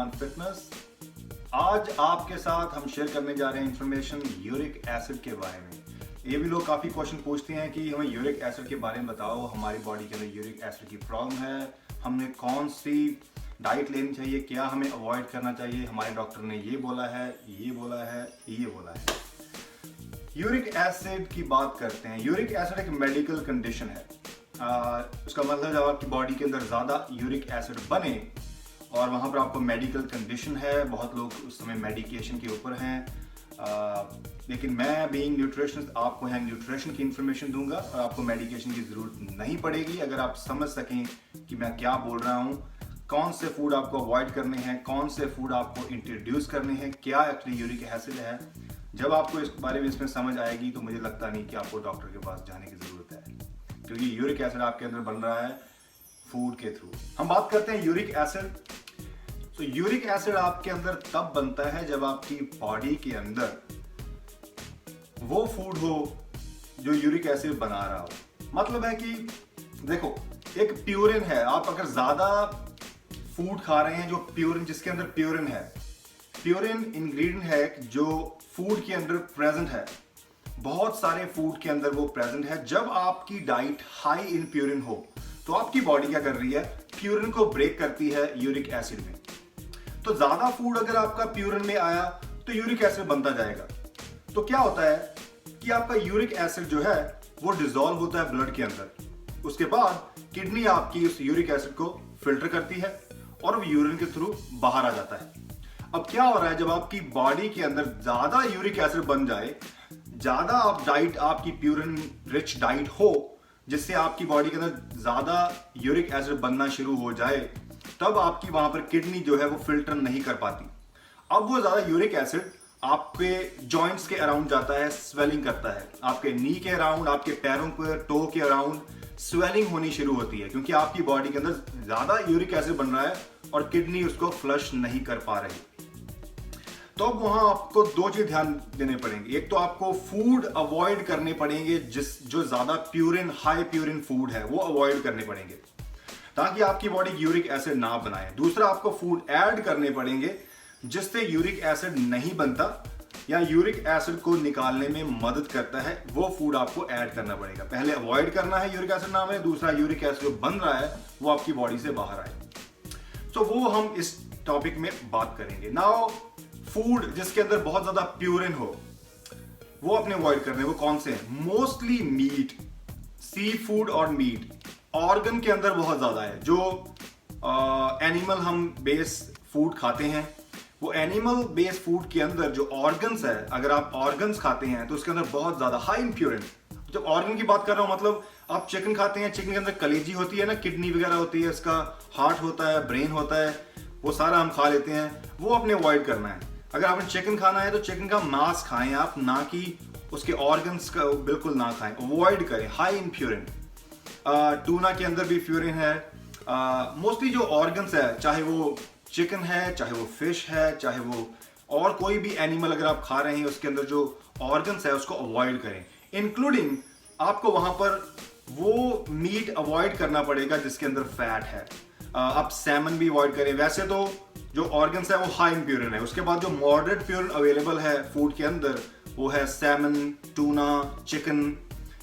Salman fitness. आज आपके साथ हम शेयर करने जा रहे हैं इंफॉर्मेशन यूरिक एसिड के बारे में। ये भी लोग काफ़ी क्वेश्चन पूछते हैं कि हमें यूरिक एसिड के बारे में बताओ, हमारी बॉडी के अंदर यूरिक एसिड की प्रॉब्लम है, हमने कौन सी डाइट लेनी चाहिए, क्या हमें अवॉइड करना चाहिए, हमारे डॉक्टर ने ये बोला है, ये बोला है, ये बोला है। यूरिक एसिड की बात करते हैं। यूरिक एसिड एक मेडिकल कंडीशन है। उसका मतलब जब आपकी बॉडी के अंदर ज़्यादा यूरिक एसिड बने और वहाँ पर आपको मेडिकल कंडीशन है, बहुत लोग उस समय मेडिकेशन के ऊपर हैं, लेकिन मैं बीइंग न्यूट्रिशनिस्ट आपको यहाँ न्यूट्रिशन की इन्फॉर्मेशन दूंगा और आपको मेडिकेशन की ज़रूरत नहीं पड़ेगी अगर आप समझ सकें कि मैं क्या बोल रहा हूँ, कौन से फूड आपको अवॉइड करने हैं, कौन से फूड आपको इंट्रोड्यूस करने हैं, क्या एक्चुअली यूरिक एसिड है। जब आपको इस बारे में इसमें समझ आएगी तो मुझे लगता नहीं कि आपको डॉक्टर के पास जाने की ज़रूरत है, क्योंकि यूरिक एसिड आपके अंदर बन रहा है फूड के थ्रू। हम बात करते हैं यूरिक एसिड। तो यूरिक एसिड आपके अंदर तब बनता है जब आपकी बॉडी के अंदर वो फूड हो जो यूरिक एसिड बना रहा हो। मतलब है कि देखो, एक प्यूरिन है, आप अगर ज्यादा फूड खा रहे हैं जो प्यूरिन, जिसके अंदर प्यूरिन है, प्यूरिन इंग्रेडिएंट है जो फूड के अंदर प्रेजेंट है, बहुत सारे फूड के अंदर वो प्रेजेंट है। जब आपकी डाइट हाई इन प्यूरिन हो तो आपकी बॉडी क्या कर रही है, प्यूरिन को ब्रेक करती है यूरिक एसिड में। तो ज्यादा फूड अगर आपका प्यूरिन में आया तो यूरिक एसिड बनता जाएगा। तो क्या होता है कि आपका यूरिक एसिड जो है वो डिसॉल्व होता है ब्लड के अंदर। उसके बाद किडनी आपकी उस यूरिक एसिड को फिल्टर करती है और वो यूरिन के थ्रू बाहर आ जाता है। अब क्या हो रहा है, जब आपकी बॉडी के अंदर ज्यादा यूरिक एसिड बन जाए, ज्यादा आप डाइट आपकी प्यूरिन रिच डाइट हो जिससे आपकी बॉडी के अंदर ज्यादा यूरिक एसिड बनना शुरू हो जाए, तब आपकी वहां पर किडनी जो है वो फिल्टर नहीं कर पाती। अब वो ज्यादा यूरिक एसिड आपके जॉइंट्स के अराउंड जाता है, स्वेलिंग करता है, आपके नी के अराउंड, आपके पैरों पे, टो के अराउंड स्वेलिंग होनी शुरू होती है, क्योंकि आपकी बॉडी के अंदर ज्यादा यूरिक एसिड बन रहा है और किडनी उसको फ्लश नहीं कर पा रही। तो अब वहां आपको दो चीज ध्यान देने पड़ेंगे। एक तो आपको फूड अवॉइड करने पड़ेंगे जो ज्यादा प्यूरिन, हाई प्यूरिन फूड है वो अवॉइड करने पड़ेंगे ताकि आपकी बॉडी यूरिक एसिड ना बनाए। दूसरा, आपको फूड ऐड करने पड़ेंगे जिससे यूरिक एसिड नहीं बनता या यूरिक एसिड को निकालने में मदद करता है, वो फूड आपको ऐड करना पड़ेगा। पहले अवॉइड करना है यूरिक एसिड ना बने, दूसरा यूरिक एसिड जो बन रहा है वो आपकी बॉडी से बाहर आए। तो वो हम इस टॉपिक में बात करेंगे। नाउ फूड जिसके अंदर बहुत ज्यादा प्यूरिन हो वो अपने अवॉइड करने, वो कौन से हैं? मोस्टली मीट, सी फूड और मीट। ऑर्गन के अंदर बहुत ज्यादा है। जो एनिमल हम बेस फूड खाते हैं, वो एनिमल बेस फूड के अंदर जो ऑर्गन्स है, अगर आप ऑर्गन्स खाते हैं तो उसके अंदर बहुत ज्यादा हाई इन प्यूरिन। जब ऑर्गन की बात कर रहा हूं, मतलब आप चिकन खाते हैं, चिकन के अंदर कलेजी होती है ना, किडनी वगैरह होती है, इसका हार्ट होता है, ब्रेन होता है, वो सारा हम खा लेते हैं, वो अपने अवॉइड करना है। अगर आपने चिकन खाना है तो चिकन का मांस खाएं आप, ना कि उसके ऑर्गन्स का बिल्कुल ना खाएं, अवॉइड करें हाई इन प्यूरिन। टूना के अंदर भी प्यूरिन है। मोस्टली जो ऑर्गन्स है, चाहे वो चिकन है, चाहे वो फिश है, चाहे वो और कोई भी एनिमल अगर आप खा रहे हैं, उसके अंदर जो ऑर्गन्स है उसको अवॉइड करें। इंक्लूडिंग आपको वहां पर वो मीट अवॉइड करना पड़ेगा जिसके अंदर फैट है। आप सैमन भी अवॉइड करें। वैसे तो जो ऑर्गन्स है वो हाई इन प्यूरिन है। उसके बाद जो मॉडरेट प्यूरिन अवेलेबल है फूड के अंदर वो है सैमन, टूना, चिकन,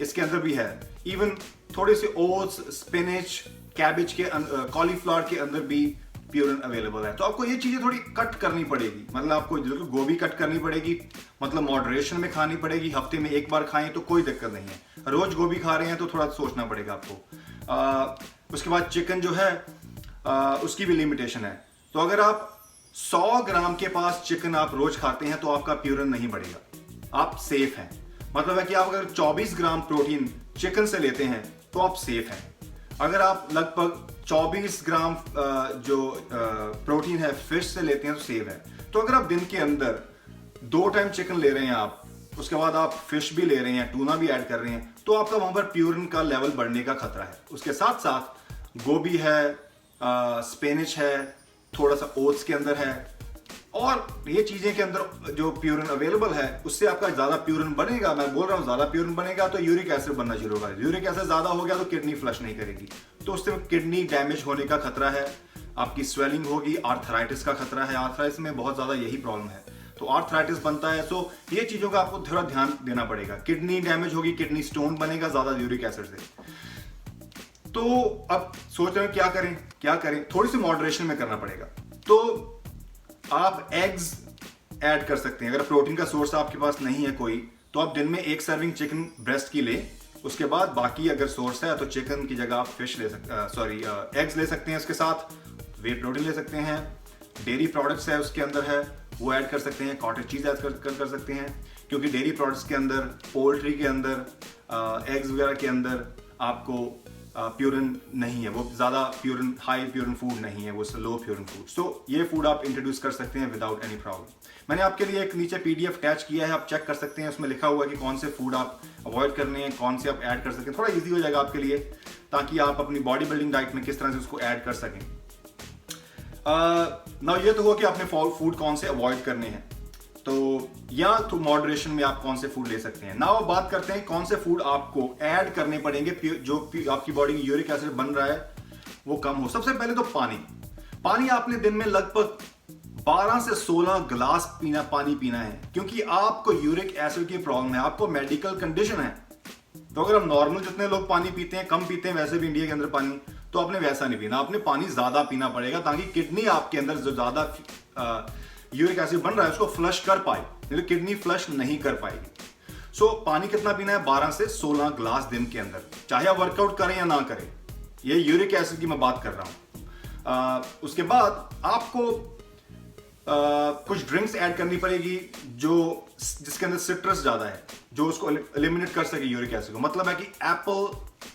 इसके अंदर भी है। इवन थोड़े से ओट्स, स्पिनच, कैबेज के, कॉलीफ्लावर के अंदर भी प्यूरिन अवेलेबल है। तो आपको ये चीजें थोड़ी कट करनी पड़ेगी। मतलब आपको गोभी कट करनी पड़ेगी, मतलब मॉडरेशन में खानी पड़ेगी। हफ्ते में एक बार खाएं तो कोई दिक्कत नहीं है। रोज गोभी खा रहे हैं तो थोड़ा सोचना पड़ेगा आपको। उसके बाद चिकन जो है उसकी भी लिमिटेशन है। तो अगर आप 100 ग्राम के पास चिकन आप रोज खाते हैं तो आपका प्यूरिन नहीं बढ़ेगा, आप सेफ हैं। मतलब है कि आप अगर 24 ग्राम प्रोटीन चिकन से लेते हैं तो आप सेफ हैं। अगर आप लगभग 24 ग्राम जो प्रोटीन है फिश से लेते हैं तो सेफ है। तो अगर आप दिन के अंदर 2 टाइम चिकन ले रहे हैं आप, उसके बाद आप फिश भी ले रहे हैं, टूना भी ऐड कर रहे हैं, तो आपका वहां पर प्यूरिन का लेवल बढ़ने का खतरा है। उसके साथ साथ गोभी है, स्पिनच है, थोड़ा सा ओट्स के अंदर है, और ये चीजें के अंदर जो प्यूरिन अवेलेबल है उससे आपका ज्यादा प्यूरिन बनेगा। मैं बोल रहा हूँ ज्यादा प्यूरिन बनेगा तो यूरिक एसिड बनना शुरू होगा। यूरिक एसिड ज्यादा हो गया तो किडनी फ्लश नहीं करेगी, तो उससे किडनी डैमेज होने का खतरा है। आपकी स्वेलिंग होगी, आर्थराइटिस का खतरा है, आर्थराइटिस में बहुत ज्यादा यही प्रॉब्लम है, तो आर्थराइटिस बनता है। सो ये चीजों का आपको थोड़ा ध्यान देना पड़ेगा। किडनी डैमेज होगी, किडनी स्टोन बनेगा ज्यादा यूरिक एसिड से। तो अब सोच रहे हैं क्या करें, थोड़ी सी मॉडरेशन में करना पड़ेगा। तो आप एग्स ऐड कर सकते हैं। अगर प्रोटीन का सोर्स आपके पास नहीं है कोई, तो आप दिन में 1 सर्विंग चिकन ब्रेस्ट की ले, उसके बाद बाकी अगर सोर्स है तो चिकन की जगह आप फिश ले सकते एग्स ले सकते हैं, इसके साथ वे प्रोटीन ले सकते हैं, डेयरी प्रोडक्ट्स है उसके अंदर है वो ऐड कर सकते हैं, कॉटेज चीज ऐड कर सकते हैं, क्योंकि डेयरी प्रोडक्ट्स के अंदर, पोल्ट्री के अंदर, एग्स वगैरह के अंदर आपको प्यूरिन नहीं है, वो ज्यादा प्यूरिन, हाई प्यूरिन फूड नहीं है, वो लो प्यूरिन फूड। सो ये फूड आप इंट्रोड्यूस कर सकते हैं विदाउट एनी प्रॉब्लम। मैंने आपके लिए एक नीचे पीडीएफ अटैच किया है, आप चेक कर सकते हैं, उसमें लिखा हुआ है कि कौन से फूड आप अवॉइड करने हैं, कौन से आप ऐड कर सकते हैं। थोड़ा इजी हो जाएगा आपके लिए, ताकि आप अपनी बॉडी बिल्डिंग डाइट में किस तरह से उसको ऐड कर सकें। ना ये तो हुआ कि आपने फूड कौन से अवॉइड करने हैं, तो या तो मॉडरेशन में आप कौन से फूड ले सकते हैं। नाउ बात करते हैं कौन से फूड आपको ऐड करने पड़ेंगे जो आपकी बॉडी में यूरिक एसिड बन रहा है वो कम हो। सबसे पहले तो पानी आपने दिन में लगभग 12 से 16 गिलास पानी पीना है, क्योंकि आपको यूरिक एसिड की प्रॉब्लम है, आपको मेडिकल कंडीशन है। तो अगर हम नॉर्मल जितने लोग पानी पीते हैं, कम पीते हैं वैसे भी इंडिया के अंदर पानी, तो आपने वैसा नहीं पीना, आपने पानी ज्यादा पीना पड़ेगा, ताकि किडनी आपके अंदर जो ज्यादा यूरिक एसिड बन रहा है उसको फ्लश कर पाए, नहीं तो किडनी फ्लश नहीं कर पाएगी। सो पानी कितना पीना है? 12 से 16 गिलास दिन के अंदर, चाहे आप वर्कआउट करें या ना करें। ये यूरिक एसिड की मैं बात कर रहा हूं। उसके बाद आपको कुछ ड्रिंक्स ऐड करनी पड़ेगी जिसके अंदर सिट्रस ज्यादा है, जो उसको एलिमिनेट कर सके यूरिक एसिड को। मतलब है कि एप्पल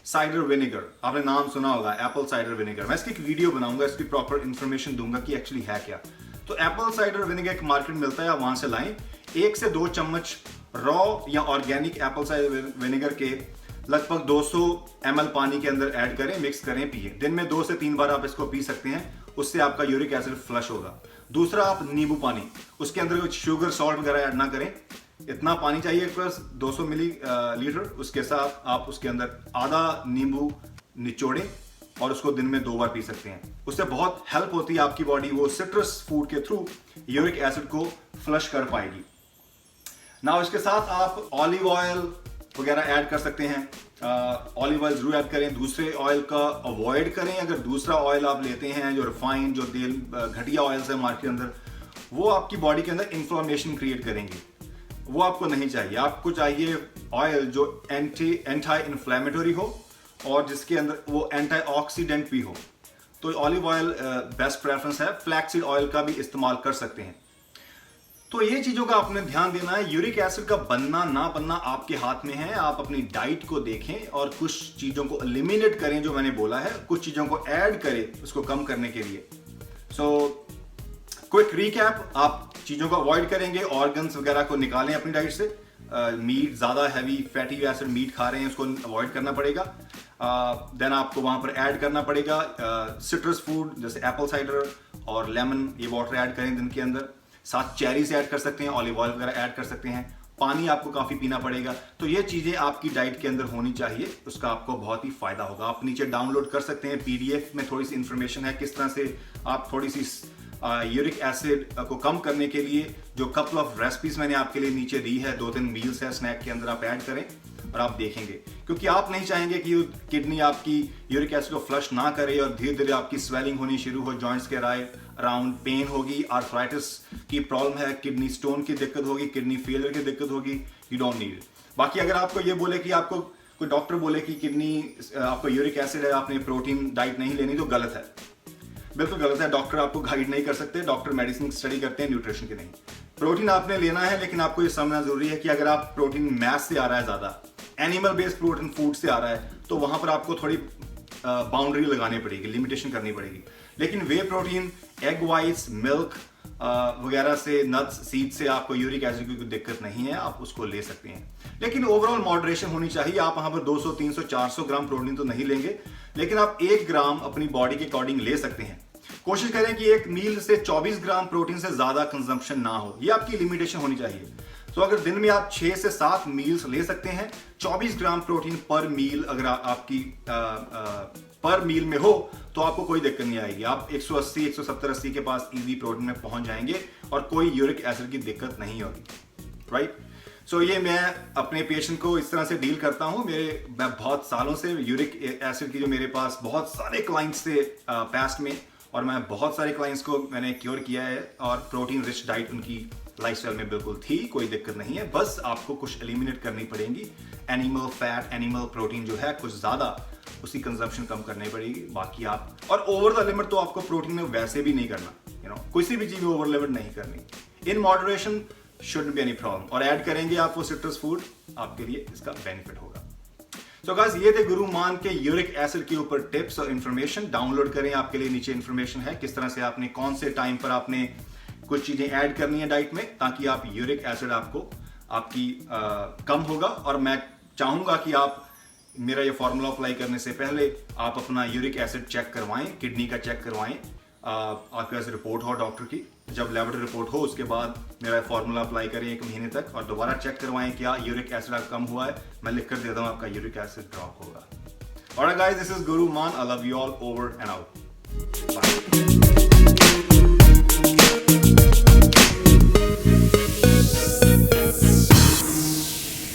साइडर विनेगर, आपने नाम सुना होगा एप्पल साइडर विनेगर। मैं इसकी एक वीडियो बनाऊंगा, इसकी प्रॉपर इंफॉर्मेशन दूंगा कि एक्चुअली है क्या। तो एप्पल साइडर विनेगर एक मार्केट में मिलता है, आप वहां से लाएं। 1 से 2 चम्मच रॉ या ऑर्गेनिक एप्पल साइडर विनेगर के लगभग 200 ml पानी के अंदर ऐड करें, मिक्स करें, पिए। दिन में 2 से 3 बार आप इसको पी सकते हैं, उससे आपका यूरिक एसिड फ्लश होगा। दूसरा, आप नींबू पानी, उसके अंदर कुछ शुगर सॉल्ट वगैरह ऐड ना करें, इतना पानी चाहिए प्लस 200 मिलीलीटर, उसके साथ आप उसके अंदर आधा नींबू निचोड़ें और उसको दिन में 2 बार पी सकते हैं। उससे बहुत हेल्प होती है, आपकी बॉडी वो सिट्रस फूड के थ्रू यूरिक एसिड को फ्लश कर पाएगी। ना इसके साथ आप ऑलिव ऑयल वगैरह ऐड कर सकते हैं। ऑलिव ऑयल जरूर ऐड करें, दूसरे ऑयल का अवॉइड करें। अगर दूसरा ऑयल आप लेते हैं जो रिफाइंड, जो तेल घटिया ऑयल्स है मार्केट के अंदर, वो आपकी बॉडी के अंदर इंफ्लेमेशन क्रिएट करेंगे, वो आपको नहीं चाहिए। आपको चाहिए ऑयल जो एंटी इन्फ्लेमेटरी हो और जिसके अंदर वो एंटीऑक्सीडेंट भी हो। तो ऑलिव ऑयल बेस्ट प्रेफरेंस है। फ्लैक्सीड ऑयल का भी इस्तेमाल कर सकते हैं। तो ये चीजों का आपने ध्यान देना है। यूरिक एसिड का बनना ना बनना आपके हाथ में है। आप अपनी डाइट को देखें और कुछ चीजों को एलिमिनेट करें जो मैंने बोला है, कुछ चीजों को ऐड करें उसको कम करने के लिए। सो क्विक रिकैप, आप चीजों को अवॉइड करेंगे, ऑर्गन्स वगैरह को निकालें अपनी डाइट से। मीट, ज्यादा हैवी फैटी एसिड मीट खा रहे हैं उसको अवॉइड करना पड़ेगा। देन आपको वहां पर ऐड करना पड़ेगा सिट्रस फूड जैसे एप्पल साइडर और लेमन, ये वाटर ऐड करें दिन के अंदर। साथ चेरीज ऐड कर सकते हैं, ऑलिव ऑयल वगैरह ऐड कर सकते हैं। पानी आपको काफी पीना पड़ेगा। तो ये चीजें आपकी डाइट के अंदर होनी चाहिए, उसका आपको बहुत ही फायदा होगा। आप नीचे डाउनलोड कर सकते हैं, पीडीएफ में थोड़ी सी इंफॉर्मेशन है किस तरह से आप थोड़ी सी यूरिक एसिड को कम करने के लिए जो कपल ऑफ रेसिपीज मैंने आपके लिए नीचे दी है, 2-3 मील्स है स्नैक के अंदर, आप ऐड करें और आप देखेंगे। क्योंकि आप नहीं चाहेंगे कि किडनी आपकी यूरिक एसिड को फ्लश ना करे और धीरे धीरे आपकी स्वेलिंग होनी शुरू हो, जॉइंट्स के अराउंड पेन होगी, आर्थराइटिस की प्रॉब्लम है, किडनी स्टोन की दिक्कत होगी, किडनी फेलियर की दिक्कत होगी। You don't need. बाकी अगर आपको ये बोले कि आपको कोई डॉक्टर बोले कि किडनी आपको यूरिक एसिड है, आपने प्रोटीन डाइट नहीं लेनी, तो गलत है, बिल्कुल गलत है। डॉक्टर आपको गाइड नहीं कर सकते, डॉक्टर मेडिसिन स्टडी करते हैं, न्यूट्रिशन की नहीं। प्रोटीन आपने लेना है, लेकिन आपको ये समझना जरूरी है कि अगर आप प्रोटीन मैस से आ रहा है, ज्यादा एनिमल बेस्ड प्रोटीन फूड से आ रहा है, तो वहां पर आपको थोड़ी बाउंड्री लगानी पड़ेगी, लिमिटेशन करनी पड़ेगी। लेकिन वे प्रोटीन, एग वाइट्स, मिल्क वगैरह से, नट्स, सीड से आपको यूरिक एसिड की कोई दिक्कत नहीं है, आप उसको ले सकते हैं। लेकिन ओवरऑल मॉडरेशन होनी चाहिए। आप वहां पर 200, 300, 400 ग्राम प्रोटीन तो नहीं लेंगे, लेकिन आप 1 ग्राम अपनी बॉडी के अकॉर्डिंग ले सकते हैं। कोशिश करें कि एक मील से 24 ग्राम प्रोटीन से ज्यादा कंजम्पशन ना हो, ये आपकी लिमिटेशन होनी चाहिए। तो अगर दिन में आप 6 से 7 मील्स ले सकते हैं, 24 ग्राम प्रोटीन पर मील अगर आपकी पर मील में हो तो आपको कोई दिक्कत नहीं आएगी। आप 180, 170, 80 के पास इजी प्रोटीन में पहुंच जाएंगे और कोई यूरिक एसिड की दिक्कत नहीं होगी, राइट। सो ये मैं अपने पेशेंट को इस तरह से डील करता हूँ। मैं बहुत सालों से यूरिक एसिड की जो मेरे पास बहुत सारे क्लाइंट्स थे पास्ट में, और मैं बहुत सारे क्लाइंट्स को मैंने क्योर किया है और प्रोटीन रिच डाइट उनकी लाइफस्टाइल में बिल्कुल थी, कोई दिक्कत नहीं है। बस आपको कुछ एलिमिनेट करनी पड़ेगी, एनिमल फैट, एनिमल प्रोटीन जो है कुछ ज़्यादा उसकी कंजप्शन कम करनी पड़ेगी। बाकी आप और ओवर द लिमिट तो आपको प्रोटीन में वैसे भी नहीं करना, किसी भी चीज़ में ओवर लिमिट नहीं करनी। In moderation shouldn't be any problem. और ऐड करेंगे आप वो सिट्रस फूड, आपके लिए इसका बेनिफिट होगा। तो गाइस ये थे गुरु मान के यूरिक एसिड के ऊपर टिप्स और इन्फॉर्मेशन। डाउनलोड करें, आपके लिए नीचे इन्फॉर्मेशन है किस तरह से आपने कौन से टाइम पर आपने कुछ चीजें ऐड करनी है डाइट में, ताकि आप यूरिक एसिड आपकी कम होगा। और मैं चाहूंगा कि आप मेरा ये फॉर्मूला अप्लाई करने से पहले आप अपना यूरिक एसिड चेक करवाएं, किडनी का चेक करवाएं, आपके पास रिपोर्ट हो डॉक्टर की। जब लेबोरेटरी रिपोर्ट हो उसके बाद मेरा फॉर्मूला अप्लाई करें 1 महीने तक, और दोबारा चेक करवाएं क्या यूरिक एसिड कम हुआ है। मैं लिख कर देता हूं आपका यूरिक एसिड ड्रॉप होगा। Alright guys, this is Guru Mann. I love you all, over and out. Bye.